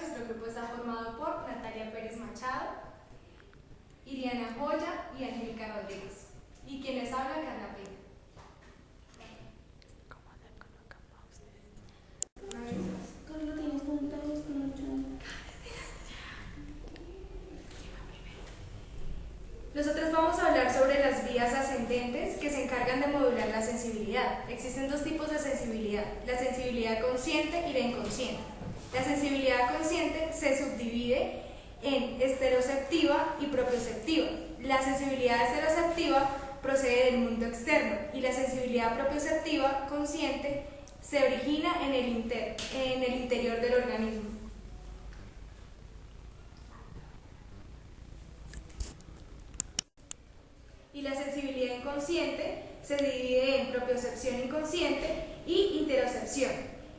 nuestro grupo está formado por Natalia Pérez Machado, Iriana Joya y Angélica Rodríguez. Y quien les habla, Carla Pérez. Nosotros vamos a hablar sobre las vías ascendentes que se encargan de modular la sensibilidad. Existen dos tipos de sensibilidad, la sensibilidad consciente y la inconsciente. La sensibilidad consciente se subdivide en estereoceptiva y propioceptiva. La sensibilidad estereoceptiva procede del mundo externo y la sensibilidad propioceptiva consciente se origina en el interior del organismo. Y la sensibilidad inconsciente se divide en propiocepción inconsciente y interocepción.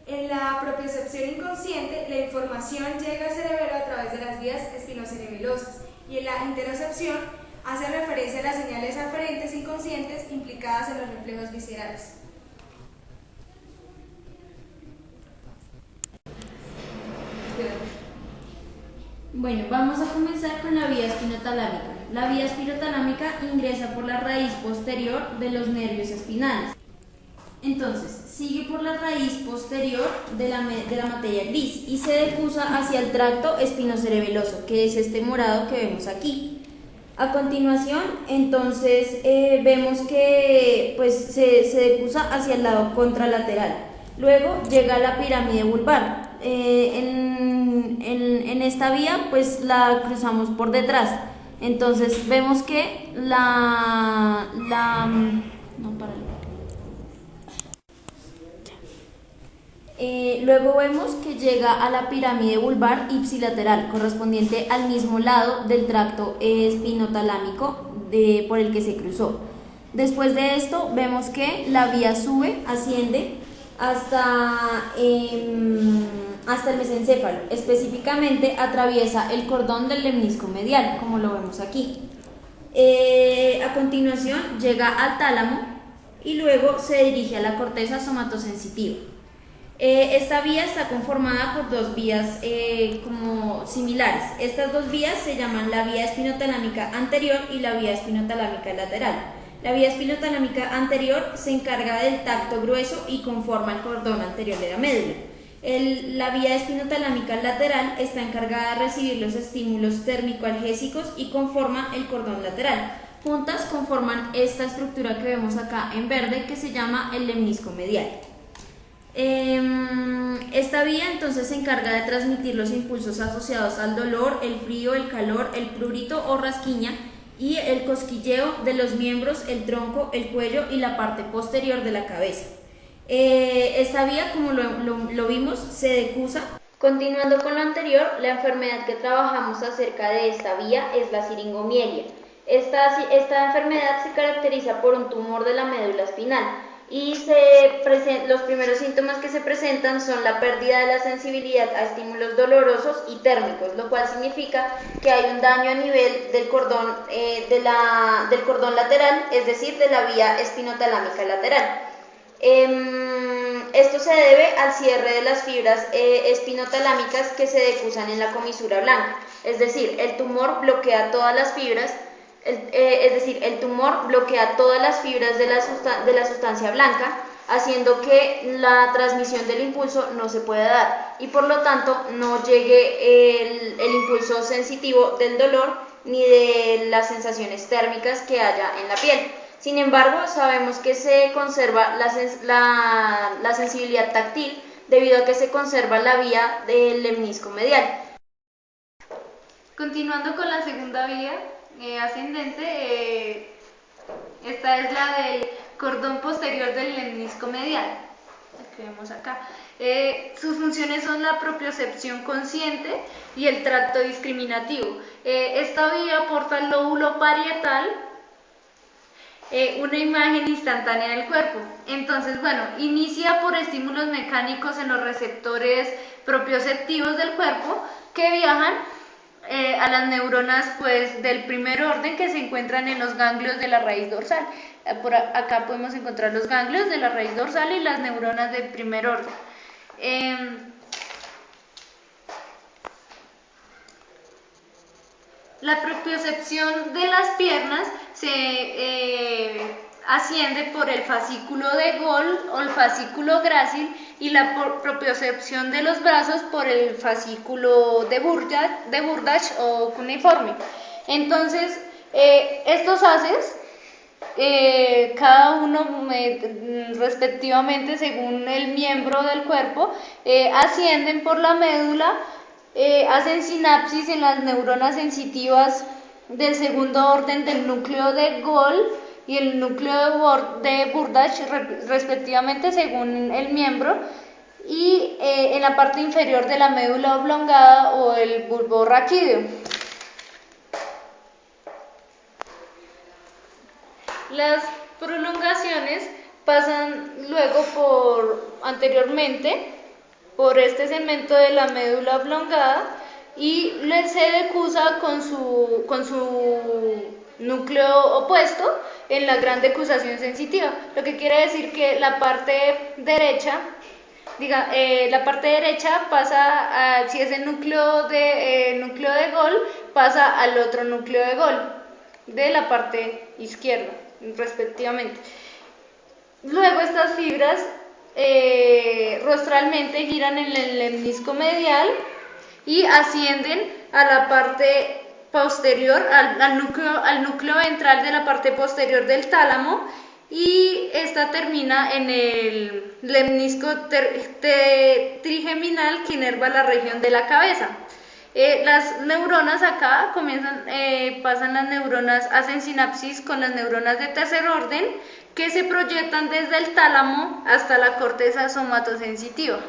En la propiocepción inconsciente, la información llega al cerebro a través de las vías espinocerebelosas y en la interocepción hace referencia a las señales aferentes inconscientes implicadas en los reflejos viscerales. Bueno, vamos a comenzar con la vía espinotalámica. La vía espinotalámica ingresa por la raíz posterior de los nervios espinales. Entonces, sigue por la raíz posterior de la materia gris y se decusa hacia el tracto espinocerebeloso, que es este morado que vemos aquí. A continuación, entonces, vemos que pues, se decusa hacia el lado contralateral. Luego llega a la pirámide vulvar. En esta vía, pues la cruzamos por detrás. Entonces, vemos que luego vemos que llega a la pirámide vulvar ipsilateral, correspondiente al mismo lado del tracto espinotalámico por el que se cruzó. Después de esto, vemos que la vía asciende hasta el mesencéfalo, específicamente atraviesa el cordón del lemnisco medial, como lo vemos aquí. A continuación llega al tálamo y luego se dirige a la corteza somatosensitiva. Esta vía está conformada por dos vías como similares. Estas dos vías se llaman la vía espinotalámica anterior y la vía espinotalámica lateral. La vía espinotalámica anterior se encarga del tacto grueso y conforma el cordón anterior de la médula. La vía espinotalámica lateral está encargada de recibir los estímulos térmico-algésicos y conforma el cordón lateral. Juntas conforman esta estructura que vemos acá en verde que se llama el lemnisco medial. Esta vía entonces se encarga de transmitir los impulsos asociados al dolor, el frío, el calor, el prurito o rasquiña y el cosquilleo de los miembros, el tronco, el cuello y la parte posterior de la cabeza. Esta vía, como lo vimos, se decusa. Continuando con lo anterior, la enfermedad que trabajamos acerca de esta vía es la siringomielia. Esta enfermedad se caracteriza por un tumor de la médula espinal y los primeros síntomas que se presentan son la pérdida de la sensibilidad a estímulos dolorosos y térmicos, lo cual significa que hay un daño a nivel del cordón, del cordón lateral, es decir, de la vía espinotalámica lateral. Esto se debe al cierre de las fibras espinotalámicas que se decusan en la comisura blanca, es decir, el tumor bloquea todas las fibras. El tumor bloquea todas las fibras de la sustancia blanca, haciendo que la transmisión del impulso no se pueda dar y por lo tanto no llegue el impulso sensitivo del dolor ni de las sensaciones térmicas que haya en la piel. Sin embargo, sabemos que se conserva la sensibilidad táctil debido a que se conserva la vía del lemnisco medial. Continuando con la segunda vía ascendente, esta es la del cordón posterior del lemnisco medial, que vemos acá. Sus funciones son la propiocepción consciente y el tracto discriminativo. Esta vía aporta al lóbulo parietal una imagen instantánea del cuerpo. Entonces, bueno, inicia por estímulos mecánicos en los receptores propioceptivos del cuerpo que viajan a las neuronas pues del primer orden que se encuentran en los ganglios de la raíz dorsal. Por acá podemos encontrar los ganglios de la raíz dorsal y las neuronas del primer orden. La propiocepción de las piernas se asciende por el fascículo de Gol o el fascículo grácil, y la propiocepción de los brazos por el fascículo de Burdach o cuneiforme. Entonces, estos haces, cada uno respectivamente según el miembro del cuerpo, ascienden por la médula, hacen sinapsis en las neuronas sensitivas del segundo orden del núcleo de Gol y el núcleo de Burdach respectivamente según el miembro, y en la parte inferior de la médula oblongada o el bulbo raquídeo. Las prolongaciones pasan luego anteriormente por este segmento de la médula oblongada y se decusa con su núcleo opuesto en la gran decusación sensitiva, lo que quiere decir que la parte derecha pasa si es el núcleo de Gol, pasa al otro núcleo de Gol de la parte izquierda respectivamente. Luego estas fibras rostralmente giran en el lemnisco medial y ascienden a la parte posterior, al núcleo ventral de la parte posterior del tálamo, y esta termina en el lemnisco trigeminal que inerva la región de la cabeza. Las neuronas acá pasan las neuronas, hacen sinapsis con las neuronas de tercer orden que se proyectan desde el tálamo hasta la corteza somatosensitiva.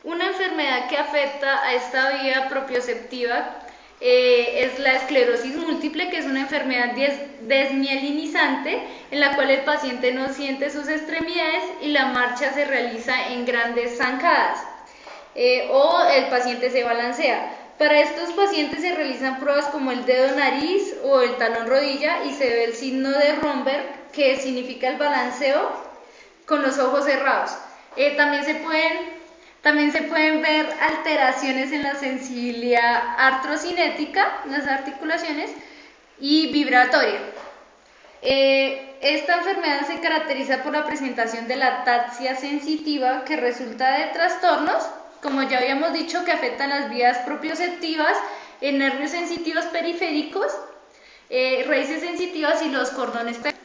Una enfermedad que afecta a esta vía propioceptiva es la esclerosis múltiple, que es una enfermedad desmielinizante en la cual el paciente no siente sus extremidades y la marcha se realiza en grandes zancadas, o el paciente se balancea. Para estos pacientes se realizan pruebas como el dedo nariz o el talón rodilla y se ve el signo de Romberg, que significa el balanceo con los ojos cerrados. También se pueden ver alteraciones en la sensibilidad artrocinética, las articulaciones, y vibratoria. Esta enfermedad se caracteriza por la presentación de la ataxia sensitiva, que resulta de trastornos, como ya habíamos dicho, que afectan las vías propioceptivas, nervios sensitivos periféricos, raíces sensitivas y los cordones periféricos.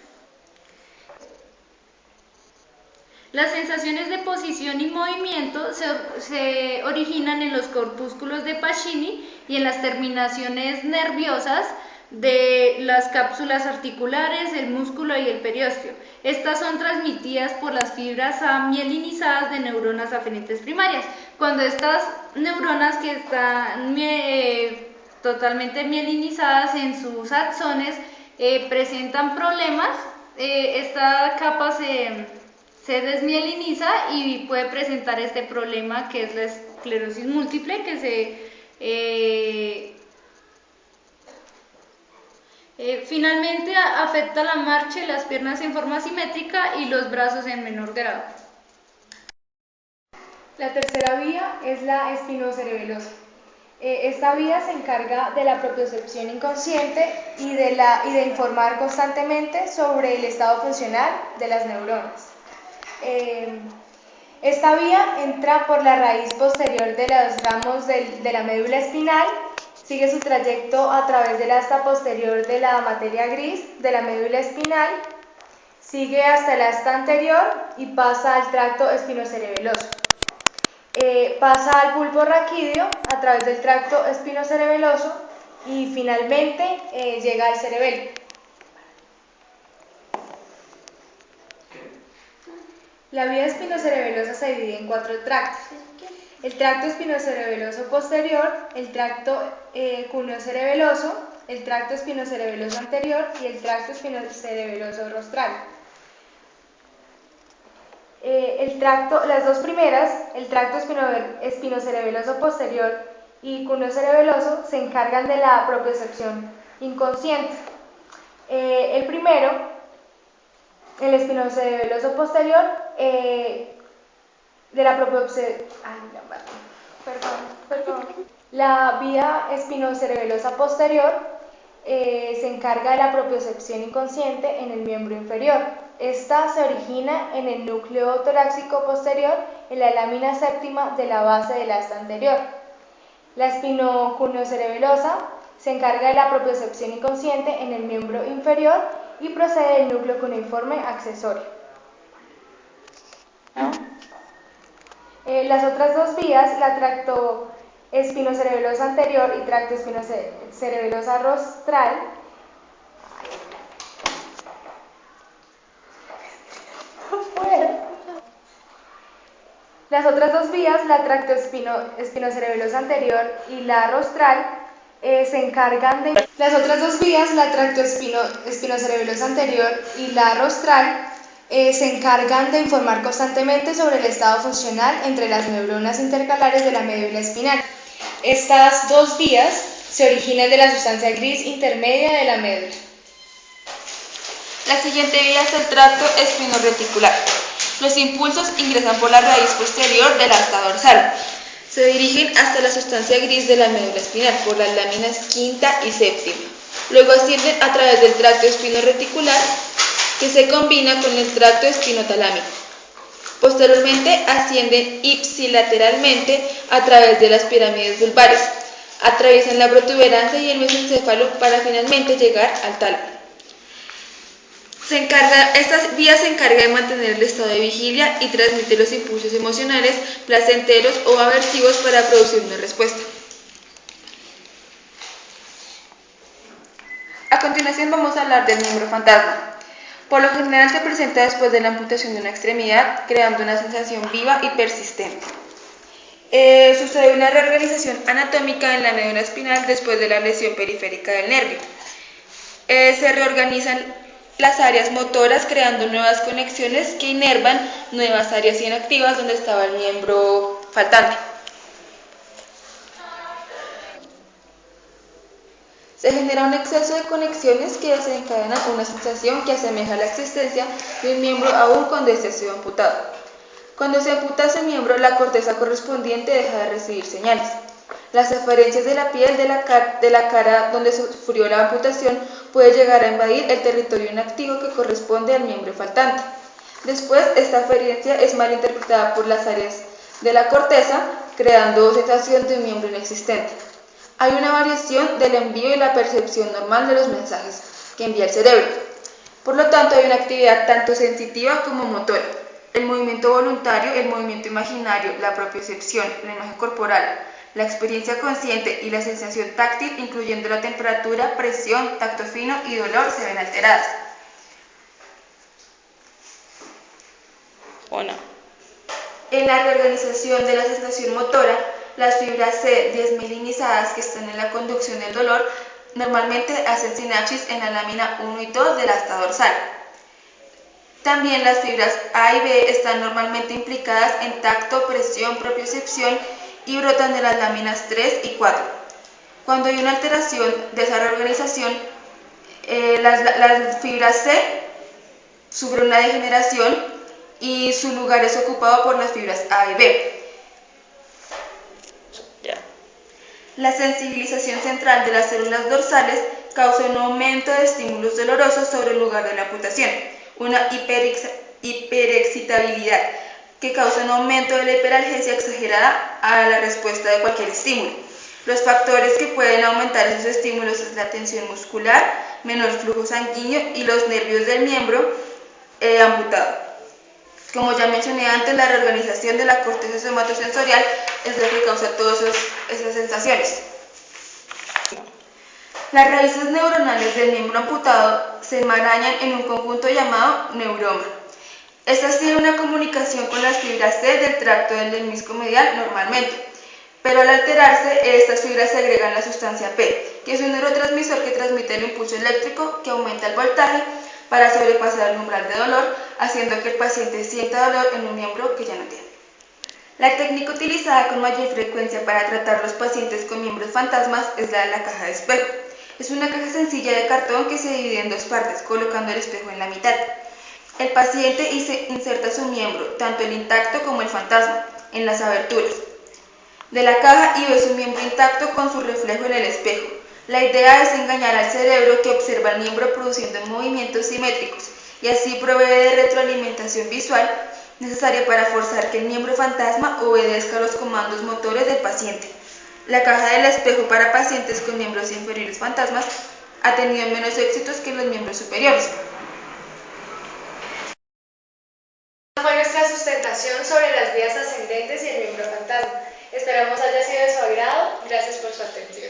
Las sensaciones de posición y movimiento se originan en los corpúsculos de Pacini y en las terminaciones nerviosas de las cápsulas articulares, el músculo y el periósteo. Estas son transmitidas por las fibras mielinizadas de neuronas aferentes primarias. Cuando estas neuronas que están totalmente mielinizadas en sus axones presentan problemas, esta capa se desmieliniza y puede presentar este problema que es la esclerosis múltiple, que finalmente afecta la marcha y las piernas en forma simétrica y los brazos en menor grado. La tercera vía es la espinocerebelosa. Esta vía se encarga de la propiocepción inconsciente y de informar constantemente sobre el estado funcional de las neuronas. Esta vía entra por la raíz posterior de los ramos de la médula espinal, sigue su trayecto a través del asta posterior de la materia gris de la médula espinal, sigue hasta el asta anterior y pasa al tracto espinocerebeloso. Pasa al bulbo raquídeo a través del tracto espinocerebeloso y finalmente llega al cerebelo. La vía espinocerebelosa se divide en 4 tractos: el tracto espinocerebeloso posterior, el tracto cuneocerebeloso, el tracto espinocerebeloso anterior y el tracto espinocerebeloso rostral. Las dos primeras, el tracto espinocerebeloso posterior y cuneocerebeloso, se encargan de la propiocepción inconsciente. El primero, el espinocerebeloso posterior, de la propiocepción. Perdón. La vía espinocerebelosa posterior se encarga de la propiocepción inconsciente en el miembro inferior. Esta se origina en el núcleo torácico posterior, en la lámina séptima de la base del asta anterior. La espinocuneocerebelosa se encarga de la propiocepción inconsciente en el miembro inferior y procede del núcleo cuneiforme accesorio. Las otras dos vías, la tracto espinocerebelosa anterior y tracto espinocerebelosa rostral, las otras dos vías, la tracto espinocerebelosa anterior y la rostral, se encargan de... Las otras dos vías, la tracto espinocerebelosa anterior y la rostral, se encargan de informar constantemente sobre el estado funcional entre las neuronas intercalares de la médula espinal. Estas dos vías se originan de la sustancia gris intermedia de la médula. La siguiente vía es el tracto espinoreticular. Los impulsos ingresan por la raíz posterior del asta dorsal. Se dirigen hasta la sustancia gris de la médula espinal por las láminas quinta y séptima. Luego ascienden a través del tracto espinoreticular, que se combina con el tracto espinotalámico. Posteriormente ascienden ipsilateralmente a través de las pirámides vulvares, atraviesan la protuberancia y el mesencéfalo para finalmente llegar al tálamo. Esta vía se encarga de mantener el estado de vigilia y transmite los impulsos emocionales, placenteros o aversivos para producir una respuesta. A continuación vamos a hablar del miembro fantasma. Por lo general se presenta después de la amputación de una extremidad, creando una sensación viva y persistente. Sucede una reorganización anatómica en la médula espinal después de la lesión periférica del nervio. Se reorganizan las áreas motoras creando nuevas conexiones que inervan nuevas áreas inactivas donde estaba el miembro faltante. Se genera un exceso de conexiones que desencadenan una sensación que asemeja la existencia de un miembro aún cuando este ha sido amputado. Cuando se amputa ese miembro, la corteza correspondiente deja de recibir señales. Las aferencias de la piel de la cara donde sufrió la amputación puede llegar a invadir el territorio inactivo que corresponde al miembro faltante. Después, esta aferencia es malinterpretada por las áreas de la corteza, creando sensación de un miembro inexistente. Hay una variación del envío y la percepción normal de los mensajes que envía el cerebro. Por lo tanto, hay una actividad tanto sensitiva como motora. El movimiento voluntario, el movimiento imaginario, la propiocepción, la imagen corporal, la experiencia consciente y la sensación táctil, incluyendo la temperatura, presión, tacto fino y dolor, se ven alteradas. ¿O no? En la reorganización de la sensación motora, las fibras C desmielinizadas que están en la conducción del dolor normalmente hacen sinapsis en la lámina 1 y 2 del asta dorsal. También las fibras A y B están normalmente implicadas en tacto, presión, propiocepción y brotan de las láminas 3 y 4. Cuando hay una alteración de esa reorganización, las fibras C sufren una degeneración y su lugar es ocupado por las fibras A y B. La sensibilización central de las células dorsales causa un aumento de estímulos dolorosos sobre el lugar de la amputación, una hiperexcitabilidad que causa un aumento de la hiperalgesia exagerada a la respuesta de cualquier estímulo. Los factores que pueden aumentar esos estímulos es la tensión muscular, menor flujo sanguíneo y los nervios del miembro amputado. Como ya mencioné antes, la reorganización de la corteza somatosensorial es lo que causa todas esas sensaciones. Las raíces neuronales del miembro amputado se enmarañan en un conjunto llamado neuroma. Estas tienen una comunicación con las fibras C del tracto del lemnisco medial normalmente, pero al alterarse, estas fibras segregan la sustancia P, que es un neurotransmisor que transmite el impulso eléctrico que aumenta el voltaje para sobrepasar el umbral de dolor, haciendo que el paciente sienta dolor en un miembro que ya no tiene. La técnica utilizada con mayor frecuencia para tratar los pacientes con miembros fantasmas es la de la caja de espejo. Es una caja sencilla de cartón que se divide en dos partes, colocando el espejo en la mitad. El paciente inserta su miembro, tanto el intacto como el fantasma, en las aberturas. de la caja y ve su miembro intacto con su reflejo en el espejo. La idea es engañar al cerebro que observa el miembro produciendo movimientos simétricos y así provee de retroalimentación visual necesaria para forzar que el miembro fantasma obedezca los comandos motores del paciente. La caja del espejo para pacientes con miembros inferiores fantasmas ha tenido menos éxitos que los miembros superiores. Fue nuestra sustentación sobre las vías ascendentes y el miembro fantasma. Esperamos haya sido de su agrado. Gracias por su atención.